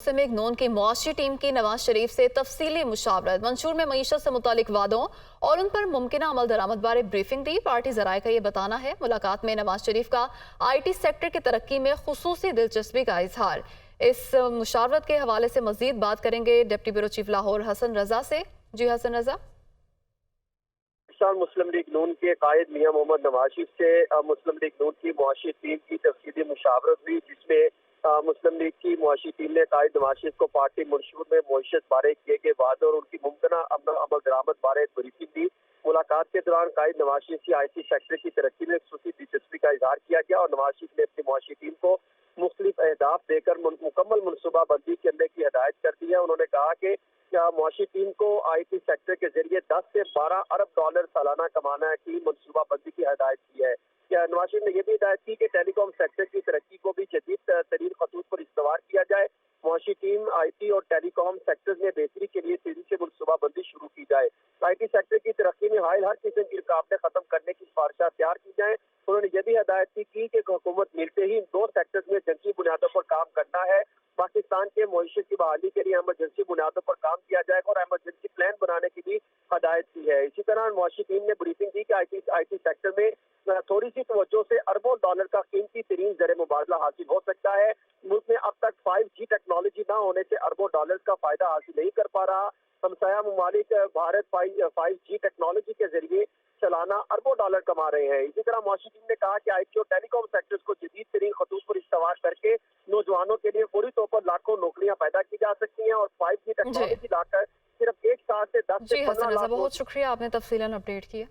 मुस्लिम नून की मुआशी टीम की नवाज शरीफ से तफसीली मुशावरत। मंशूर में मईशत से मुतालिक वादों और उन पर मुमकिन अमल दरामद बारे ब्रीफिंग दी। पार्टी जराए का ये बताना है। मुलाकात में नवाज शरीफ का IT सेक्टर की तरक्की में खुसूसी दिलचस्पी का इजहार। इस मुशावरत के हवाले से मजीद बात करेंगे deputy bureau chief Lahore Hasan Raza से। जी हसन रजा। मुस्लिम लीग नून के कायद मियां मोहम्मद नवाज शरीफ से मुस्लिम लीग नून की मुआशी टीम की तफसीली मुशावरत हुई, जिसमें मुस्लिम लीग की मुआशी टीम ने कायद नवाज शरीफ को पार्टी मंशूर में मुआशत बारे किए गए वादे और उनकी मुमकिन अमल दरामद बारे ब्रीफिंग दी। मुलाकात के दौरान कायद नवाज शरीफ की IT सेक्टर की तरक्की में खुसूसी दिलचस्पी का इजहार किया गया और नवाज शरीफ ने अपनी मुआशी टीम को मुख्तलिफ अहदाफ देकर मुकम्मल मनसूबाबंदी करने की हिदायत कर दी है। उन्होंने कहा कि मुआशी टीम को IT सेक्टर के जरिए 10 से 12 अरब डॉलर सालाना कमाना की मनसूबाबंदी की हिदायत की है। नवाज शरीफ ने यह भी हिदायत की कि टेलीकॉम सेक्टर की तरक्की को भी जदीद तरीन खतूत पर इस्तवार किया जाए। मुआशी टीम IT और टेलीकॉम सेक्टर में बेहतरी के लिए तेजी से मनसूबाबंदी शुरू की जाए। IT सेक्टर की तरक्की में हायल हर किस्म की रुकावटें खत्म करने की सिफारिशात तैयार की जाए। उन्होंने यह भी हिदायत की कि हुकूमत मिलते ही इन दो सेक्टर्स में जंगी बुनियादों पर काम करना है। पाकिस्तान के मईशत की बहाली के लिए एमरजेंसी बुनियादों पर काम किया जाएगा और एमरजेंसी प्लान बनाने की भी हिदायत की है। इसी तरह मुआशी टीम ने ब्रीफिंग दी कि IT सेक्टर में थोड़ी सी तवज्जो से अरबों डॉलर का कीमती तरीन जर मुबादला हासिल हो सकता है। मुल्क में अब तक 5G टेक्नोलॉजी न होने से अरबों डॉलर का फायदा हासिल नहीं कर पा रहा। हमसाया ममालिक भारत 5G टेक्नोलॉजी के जरिए सालाना अरबों डॉलर कमा रहे हैं। इसी तरह मुआशी टीम ने कहा कि IT और टेलीकॉम सेक्टर्स को जदीद तरीन खतूत पर इस्तवार करके नौजवानों के लिए फौरी तौर पर लाखों नौकरियां पैदा की जा सकती हैं और 5G टेक्नोलॉजी लाकर सिर्फ एक साल से 10 से 15 लाख। बहुत शुक्रिया, आपने तफसीलन अपडेट किया।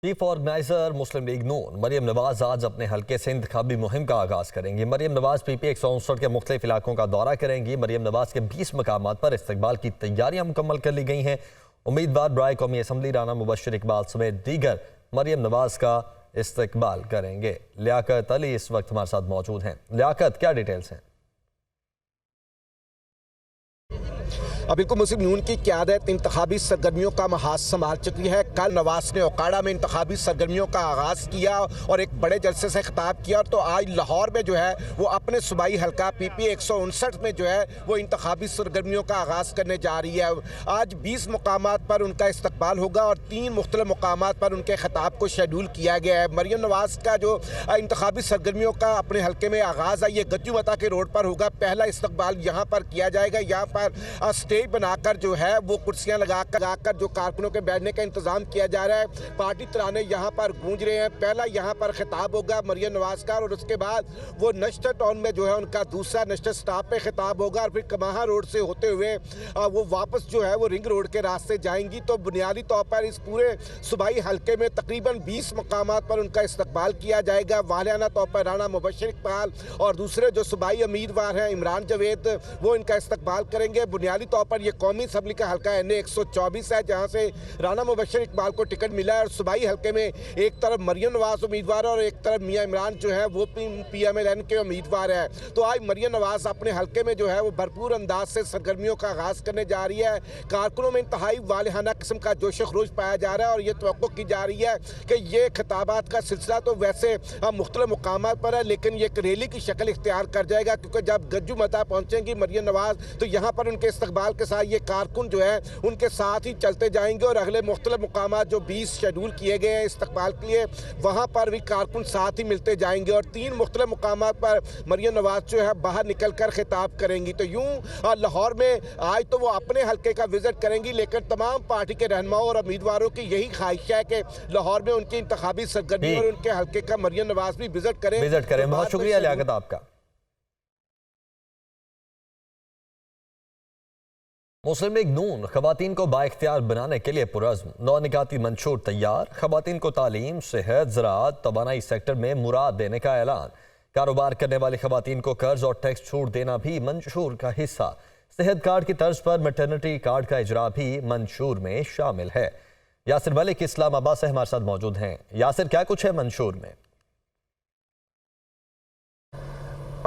चीफ ऑर्गेनाइजर मुस्लिम लीग नून मरियम नवाज आज अपने हल्के से इंतखाबी मुहिम का आगाज करेंगी। मरियम नवाज PP 159 के मुख्तलिफ इलाकों का दौरा करेंगी। मरियम नवाज के 20 मकामात पर इस्तकबाल की तैयारियां मुकम्मल कर ली गई हैं। उम्मीदवार बराए कौमी असम्बली राना मुबशर इकबाल समेत दीगर मरियम नवाज का इस्तकबाल करेंगे। लियाकत अली इस वक्त हमारे साथ मौजूद हैं। लियाकत, क्या डिटेल्स हैं? बिल्कुल, मुस्लिम नून की क़यादत इंतखाबी सरगर्मियों का महाज संभाल चुकी है। कल नवाज ने ओकाड़ा में इंतखाबी सरगर्मियों का आगाज़ किया और एक बड़े जलसे से खिताब किया। तो आज लाहौर में जो है वो अपने सूबाई हल्का PP 159 में जो है वो इंतखाबी सरगर्मियों का आगाज़ करने जा रही है। आज 20 मुकामात पर उनका इस्तकबाल होगा और 3 मुख्तलिफ मुकामात पर उनके खिताब को शेड्यूल किया गया है। मरियम नवाज का जो इंतखाबी सरगर्मियों का अपने हल्के में आगाज़ है, ये गज्जू मता के रोड पर होगा। पहला इस्तकबाल यहाँ पर किया जाएगा। यहाँ पर स्टेज बनाकर जो है वो कुर्सियां लगाकर जो कारकुनों के बैठने का इंतजाम किया जा रहा है। पार्टी तराने यहाँ पर गूंज रहे हैं। पहला यहाँ पर खिताब होगा मरियम नवाज का और उसके बाद वो नश्तर टाउन में जो है उनका दूसरा नश्तर स्टॉप पे खिताब होगा और फिर कमाहा रोड से होते हुए वो वापस जो है वो रिंग रोड के रास्ते जाएंगी। तो बुनियादी तौर पर इस पूरे सूबाई हल्के में तकरीबन 20 मकामात पर उनका इस्तकबाल किया जाएगा। वालियाना तौर पर राना मुबशर इकबाल और दूसरे जो सूबाई उम्मीदवार हैं इमरान जवेद, वो इनका इस्तकबाल करेंगे। बुनियादी तौर पर यह कौमी असम्बली का हल्का NA 124 है, जहां से राना मुबशर इकबाल को टिकट मिला है और सूबाई हल्के में एक तरफ मरियम नवाज उम्मीदवार है और एक तरफ मियां इमरान जो है वो PMLN के उम्मीदवार है। तो आज मरियम नवाज अपने हल्के में जो है वो भरपूर अंदाज से सरगर्मियों का आगाज़ करने जा रही है। कारकुनों में इंतहाई वालिहाना किस्म का जोश खरोश पाया जा रहा है और ये तवक्को की जा रही है कि ये खिताबात का सिलसिला तो वैसे मुख्तलिफ मुकामात पर है, लेकिन ये एक रैली की शक्ल इख्तियार कर जाएगा, क्योंकि जब गज्जू मता पहुंचेंगी मरियम नवाज तो यहाँ पर उनके इस्तकबाल के साथ ये कारकुन जो है उनके साथ ही चलते जाएंगे और अगले मुख्तलिफ मुकामात जो 20 शेड्यूल किए गए हैं इस्तकबाल के लिए, वहाँ पर भी कारकुन साथ ही मिलते जाएंगे और 3 मुख्तलिफ मुकामात पर मरियम नवाज जो है बाहर निकल कर खिताब करेंगी। तो यूँ लाहौर में आज तो वो अपने हल्के का विजिट करेंगी, लेकिन तमाम पार्टी के रहनुमाओं और उम्मीदवारों की यही ख्वाहिश है कि लाहौर में उनकी इंतखाबी सरगर्मी और उनके हल्के का मरियम नवाज भी विजिट करें। बहुत शुक्रिया लियाकत आपका। मुस्लिम लीग नून खवातीन को बाइख्तियार बनाने के लिए पुरज़्म। 9 निकाती मंशूर तैयार। खवातीन को तालीम, सेहत, ज़राअत, तवानाई सेक्टर में मुराद देने का ऐलान। कारोबार करने वाली खवातीन को कर्ज और टैक्स छूट देना भी मंशूर का हिस्सा। सेहत कार्ड की तर्ज पर मैटरनिटी कार्ड का इजरा भी मंशूर में शामिल है। यासिर मलिक इस्लामाबाद से हमारे साथ मौजूद हैं। यासिर, क्या कुछ है मंशूर में?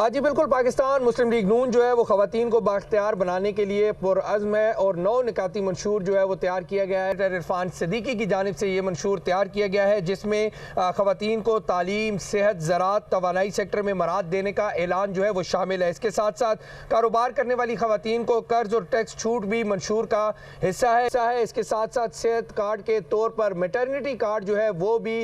हाँ जी बिल्कुल, पाकिस्तान मुस्लिम लीग नून जो है वो खवातीन को बाख्तियार बनाने के लिए पुरअज़्म है और 9 निकाती मंशूर जो है वो तैयार किया गया है। इरफान सिद्दीकी की जानिब से ये मंशूर तैयार किया गया है, जिसमें खवातीन को तालीम, सेहत, ज़राअत, तवानाई सेक्टर में मराद देने का ऐलान जो है वो शामिल है। इसके साथ साथ कारोबार करने वाली खवातीन को कर्ज और टैक्स छूट भी मंशूर का हिस्सा है। इसके साथ साथ सेहत कार्ड के तौर पर मैटरनिटी कार्ड जो है वो भी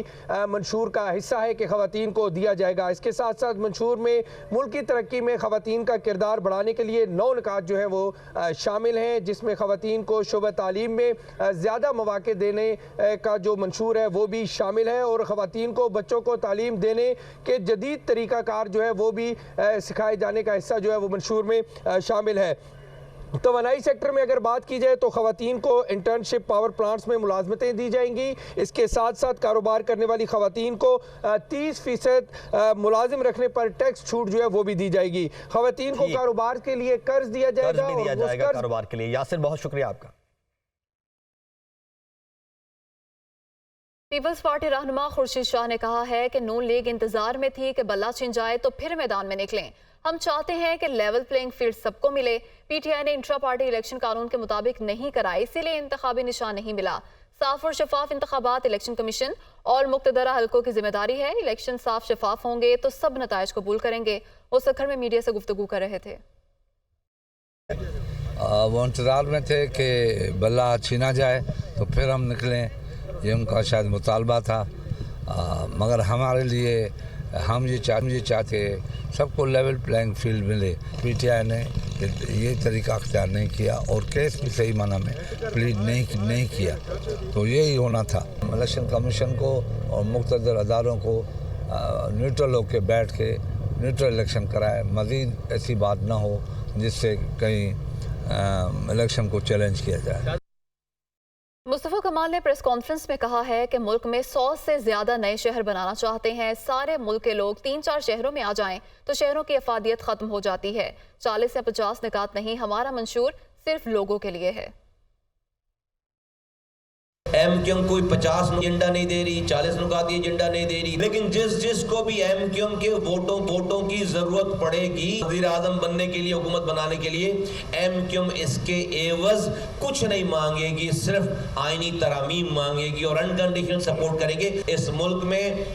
मंशूर का हिस्सा है कि खवातीन को दिया जाएगा। इसके साथ साथ मंशूर में मुल्क की तरक्की में खवातीन का किरदार बढ़ाने के लिए 9 निकात जो है वो शामिल हैं, जिसमें खवातीन को शोबा तालीम में ज़्यादा मौक़े देने का जो मंशूर है वो भी शामिल है और खवातीन को बच्चों को तालीम देने के जदीद तरीक़ाकार जो है वो भी सिखाए जाने का हिस्सा जो है वो मंशूर में शामिल है। तवानाई सेक्टर में अगर बात की जाए तो खवातीन को इंटर्नशिप पावर प्लांट्स में मुलाजमतें दी जाएंगी। इसके साथ साथ कारोबार करने वाली खवातीन को 30% मुलाजिम रखने पर टैक्स छूट जो है वो भी दी जाएगी। खवातीन को कारोबार के लिए कर्ज दिया जाएगा कारोबार के लिए। यासिर, बहुत शुक्रिया आपका। पीपल्स पार्टी रहनुमा खुर्शीद शाह ने कहा है कि नून लीग इंतजार में थी कि बल्ला छिन जाए तो फिर मैदान में निकलें। हम चाहते हैं कि लेवल प्लेइंग फील्ड सबको मिले। पीटीआई ने इंट्रा पार्टी इलेक्शन कानून के मुताबिक नहीं कराए, इसीलिए इंतखाबी निशान नहीं मिला। साफ और शफाफ इंतखाबात इलेक्शन कमीशन और मुक्तदरा हल्कों की जिम्मेदारी है। इलेक्शन साफ शफाफ होंगे तो सब नताइज कबूल करेंगे। वो सखर में मीडिया से गुफ्तगू कर रहे थे। वो इंतजार में थे कि बल्ला छीना जाए तो फिर हम निकलें, ये उनका शायद मुतालबा था। मगर हमारे लिए हम ये चाहते सबको लेवल प्लेइंग फील्ड मिले। पीटीआई ने ये तरीका अख्तियार नहीं किया और केस भी सही माना में प्लीड नहीं किया, तो यही होना था। इलेक्शन कमीशन को और मुख्तदर अदालों को न्यूट्रल होकर बैठ के न्यूट्रल इलेक्शन कराए। मज़ीद ऐसी बात ना हो जिससे कहीं इलेक्शन को चैलेंज किया जाए। मुस्तफा कमाल ने प्रेस कॉन्फ्रेंस में कहा है कि मुल्क में 100 से ज्यादा नए शहर बनाना चाहते हैं। सारे मुल्क के लोग 3-4 शहरों में आ जाएं तो शहरों की अफादियत खत्म हो जाती है। 40 से 50 निकात नहीं, हमारा मंशूर सिर्फ लोगों के लिए है। एमक्यूएम कोई 50 एजेंडा नहीं दे रही, 40 नुकाती एजेंडा नहीं दे रही, लेकिन जिसको भी एमक्यूएम के वोटों की जरूरत पड़ेगी वज़ीर आज़म बनने के लिए, हुकूमत बनाने के लिए, एमक्यूएम इसके एवज कुछ नहीं मांगेगी, सिर्फ आईनी तरामीम मांगेगी और अनकंडीशनल सपोर्ट करेंगे। इस मुल्क में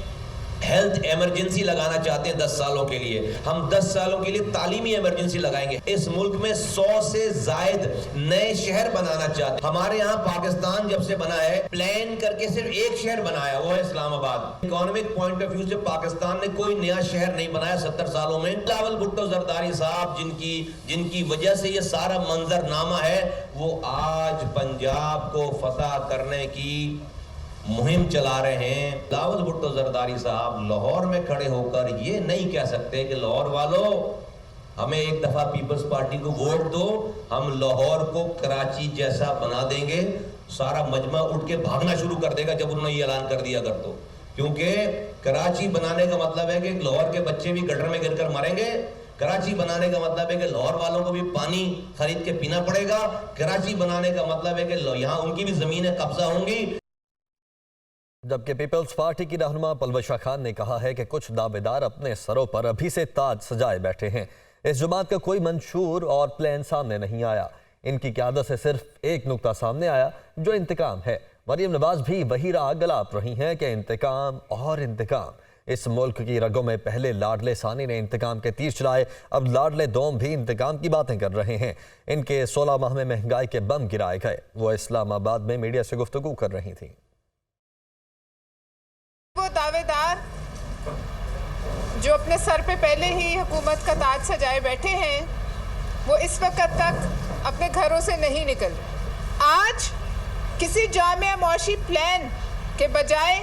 हेल्थ इमरजेंसी लगाना चाहते हैं 10 सालों के लिए, हम 10 सालों के लिए तालीमी इमरजेंसी लगाएंगे। इस मुल्क में 100 से जायद नए शहर बनाना चाहते हैं। हमारे यहाँ पाकिस्तान जब से बना है प्लान करके सिर्फ एक शहर बनाया, वो है Islamabad. Economic point of view से पाकिस्तान ने कोई नया शहर नहीं बनाया 70 सालों में। बिलावल भुट्टो जरदारी साहब जिनकी वजह से ये सारा मंजरनामा है, वो आज पंजाब को फतह करने की मुहिम चला रहे हैं। बिलावल भुट्टो जरदारी साहब लाहौर में खड़े होकर ये नहीं कह सकते कि लाहौर वालों हमें एक दफा पीपल्स पार्टी को वोट दो, हम लाहौर को कराची जैसा बना देंगे। सारा मजमा उठ के भागना शुरू कर देगा जब उन्होंने ये ऐलान कर दिया कर तो, क्योंकि कराची बनाने का मतलब है कि लाहौर के बच्चे भी गटर में गिरकर मरेंगे। कराची बनाने का मतलब है कि लाहौर वालों को भी पानी खरीद के पीना पड़ेगा। कराची बनाने का मतलब है कि यहाँ उनकी भी जमीनें कब्जा होंगी। जबकि पीपल्स पार्टी की रहनुमा पलवशा खान ने कहा है कि कुछ दावेदार अपने सरों पर अभी से ताज सजाए बैठे हैं। इस जुमात का कोई मंशूर और प्लान सामने नहीं आया। इनकी क़यादत से सिर्फ एक नुक्ता सामने आया जो इंतकाम है। मरियम नवाज भी वही राह गलाप रही हैं कि इंतकाम और इंतकाम। इस मुल्क की रगों में पहले लाडले सानी ने इंतकाम के तीर चलाए, अब लाडले दोम भी इंतकाम की बातें कर रहे हैं। इनके 16 माह में महंगाई के बम गिराए गए। वो इस्लामाबाद में मीडिया से गुफ्तगू कर रही थी। वो दावेदार जो अपने सर पे पहले ही हुकूमत का ताज सजाए बैठे हैं, वो इस वक्त तक अपने घरों से नहीं निकल। आज किसी जामिया मौशी प्लान के बजाय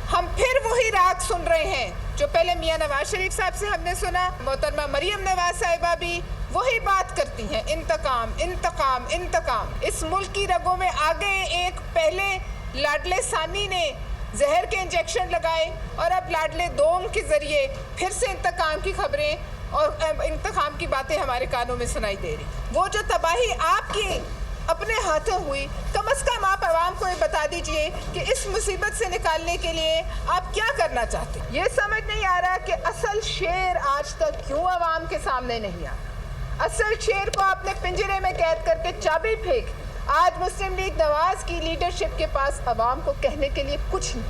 हम फिर वही राग सुन रहे हैं जो पहले मियां नवाज शरीफ साहब से हमने सुना। मोहतरमा मरियम नवाज साहिबा भी वही बात करती हैं, इंतकाम इंतकाम इंतकाम। इस मुल्क की रगों में आ गए एक पहले लाडले सानी ने जहर के इंजेक्शन लगाए और अब लाडले दोम के जरिए फिर से इंतकाम की खबरें और इंतकाम की बातें हमारे कानों में सुनाई दे रही। वो जो तबाही आपकी अपने हाथों हुई, कम से कम आप आवाम को ये बता दीजिए कि इस मुसीबत से निकालने के लिए आप क्या करना चाहते हैं। ये समझ नहीं आ रहा कि असल शेर आज तक क्यों आवाम के सामने नहीं आया। असल शेर को आपने पिंजरे में कैद करके चाबी फेंक। आज मुस्लिम लीग नवाज की लीडरशिप के पास आवाम को कहने के लिए कुछ नहीं,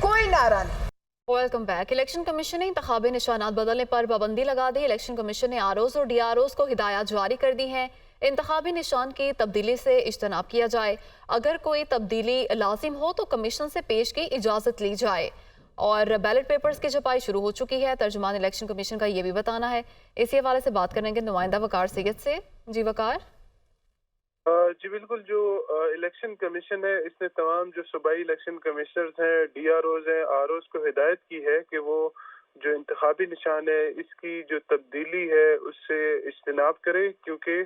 कोई नारा नहीं। Welcome back. इलेक्शन कमीशन ने इंतखाबी निशानात बदलने पर पाबंदी लगा दी। इलेक्शन कमीशन ने आरओज और डीआरओज को हिदायत जारी कर दी है। इंतखाबी निशान की तब्दीली से इज्तनाब किया जाए। अगर कोई तब्दीली लाजिम हो तो कमीशन से पेश की इजाज़त ली जाए। और बैलेट पेपर्स की छपाई शुरू हो चुकी है। तर्जुमान इलेक्शन कमीशन का ये भी बताना है। इसी हवाले से बात करेंगे नुमाइंदा वकार सैयद से। जी वकार। जी बिल्कुल, जो इलेक्शन कमीशन है इसने तमाम जो सूबाई इलेक्शन कमिश्नर्स हैं, डीआरओज हैं, आरओज को हिदायत की है कि वो जो इंतखाबी निशान है इसकी जो तब्दीली है उससे इज्तनाब करे, क्योंकि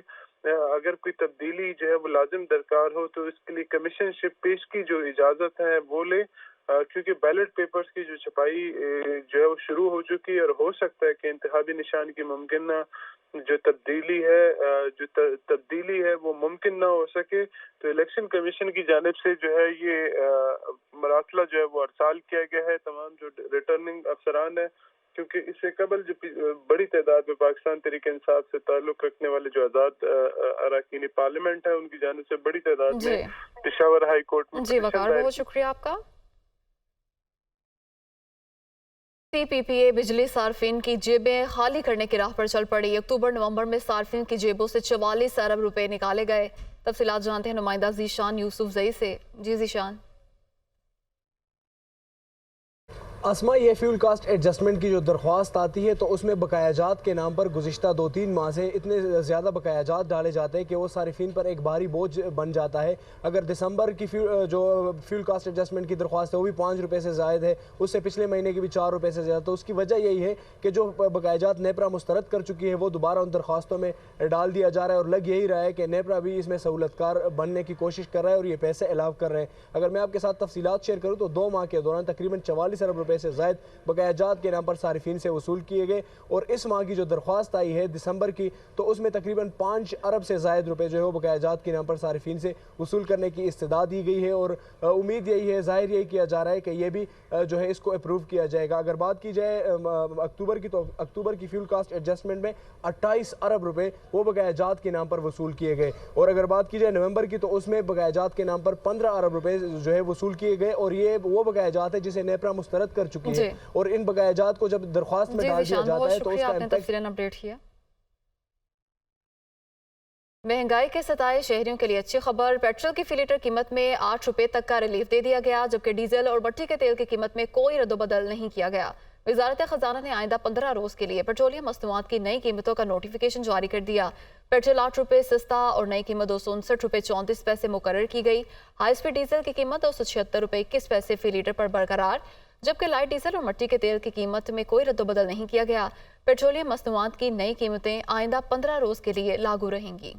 अगर कोई तब्दीली जो है वो लाजिम दरकार हो तो इसके लिए कमीशनशिप पेश की जो इजाज़त है वो ले, क्योंकि बैलेट पेपर्स की जो छपाई जो है वो शुरू हो चुकी है और हो सकता है कि इंतखाबी निशान की मुमकिन जो तब्दीली है वो मुमकिन ना हो सके। तो इलेक्शन कमीशन की जानिब से जो है ये मरासला जो है वो अरसाल किया गया है तमाम जो रिटर्निंग अफसरान है, क्योंकि इससे कबल जो बड़ी तादाद में पाकिस्तान तहरीक इंसाफ से ताल्लुक रखने वाले जो आज़ाद अरकान पार्लियामेंट है उनकी जानिब से बड़ी तादाद में पेशावर हाई कोर्ट में। जी वकार, बहुत शुक्रिया आपका। CPPA बिजली सार्फिन की जेबें खाली करने की राह पर चल पड़ी। अक्टूबर नवंबर में सार्फिन की जेबों से 44 अरब रुपए निकाले गए। तफसीलात जानते हैं नुमाइंदा जीशान यूसुफ जई से। जी जीशान। असमा, ये फ्यूल कास्ट एडजस्टमेंट की जो दरख्वास्त आती है तो उसमें बकायाजात के नाम पर गुज़िश्ता 2-3 माह से इतने ज़्यादा बकायाजात डाले जाते हैं कि वो सारिफिन पर एक भारी बोझ बन जाता है। अगर दिसंबर की जो फ्यूल कास्ट एडजस्टमेंट की दरख्वास्त है वो भी 5 रुपये से ज़ायद है, उससे पिछले महीने की भी 4 रुपये से ज़्यादा। तो उसकी वजह यही है कि जो बकायाजात नेपरा मुस्तरद कर चुकी है वो दोबारा उन दरख्वास्तों में डाल दिया जा रहा है, और लग यही रहा है कि नेपरा भी इसमें सहूलतकार बनने की कोशिश कर रहा है और ये पैसे अलाव कर रहे हैं। अगर मैं आपके साथ तफसीलात शेयर करूँ तो 2 माह के दौरान तकरीबन 44 अरब रुपये से ज़ायद बकायाजात के नाम पर सारिफिन से वसूल किए गए, और इस माह की जो दरख्वास्त आई है दिसंबर की तो उसमें तकरीबन 5 अरब से ज़ायद रुपए जो है वो बकायाजात के नाम पर सारिफिन से वसूल करने की इस्तदा दी गई है। और उम्मीद यही है, जाहिर यही किया जा रहा है कि ये भी जो है इसको अप्रूव किया जाएगा। अगर बात की जाए अक्टूबर की, तो अक्टूबर की फ्यूल कास्ट एडजस्टमेंट में 28 अरब रुपए वो बकायाजात के नाम पर वसूल किए गए, और अगर बात की जाए नवंबर की तो उसमें बकायाजात के नाम पर 15 अरब रुपए जो है वसूल किए गए, और ये वो बकायाजात है जिसे नेपरा मुस्तरद कर चुकी है। और इन बकायाजात को जब दरख्वास्त में डाल दिया जाता है तो उसका इम्पैक्ट अपडेट किया। महंगाई के सताए शहरियों के लिए अच्छी खबर। पेट्रोल की फी लीटर कीमत में 8 रुपए तक का रिलीफ दे दिया गया, जबकि डीजल और भट्टी के तेल की कीमत में कोई रद्दोबदल नहीं किया गया। वजारत खजाना ने आइंदा 15 रोज के लिए पेट्रोलियम मसनूआत की नई कीमतों का नोटिफिकेशन जारी कर दिया। पेट्रोल 8 रुपए सस्ता और नई कीमत 259 रुपए 34 पैसे मुकर्रर की गई। हाई स्पीड डीजल की कीमत 276 रुपए 21 पैसे फी लीटर पर बरकरार, जबकि लाइट डीजल और मिट्टी के तेल की कीमत में कोई रद्दोबदल नहीं किया गया। पेट्रोलियम मसनूआत की नई कीमतें आइंदा 15 रोज के लिए लागू रहेंगी।